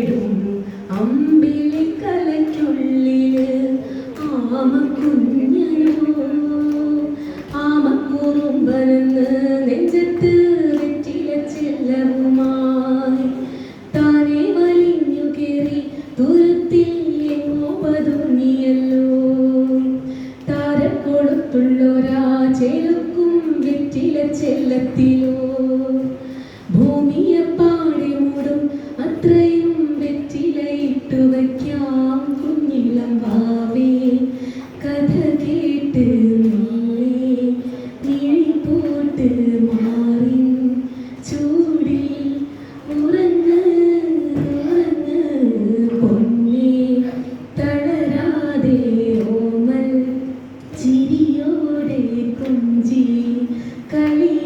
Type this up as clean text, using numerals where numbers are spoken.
തേടും അമ്പിളി കലയ്ക്കുള്ളില് ആമക്കുഞ്ഞനോ ആമക്കുറുമ്പനെന്ന് നെഞ്ചത്ത് വെറ്റില ചെല്ലവുമായി താനെ വലിഞ്ഞു കയറി ദൂരത്തിൽ എങ്ങോ പതുങ്ങിയല്ലോ താരക്കൊളുത്തുള്ളൊരാ ചെലുക്കും വെറ്റില ചെല്ലത്തിലോ ഭൂമിയെ പാടെ മൂടും അത്രയും വെറ്റിലയിട്ടു വയ്ക്കാം കുഞ്ഞിളം വാവേ കഥ കേട്ട് പോട്ട് മാറി ചൂടിൽ ഉറങ്ങ് പൊന്നെ തളരാതെ ഓമൽ ചിരിയോടെ കുഞ്ചി കളി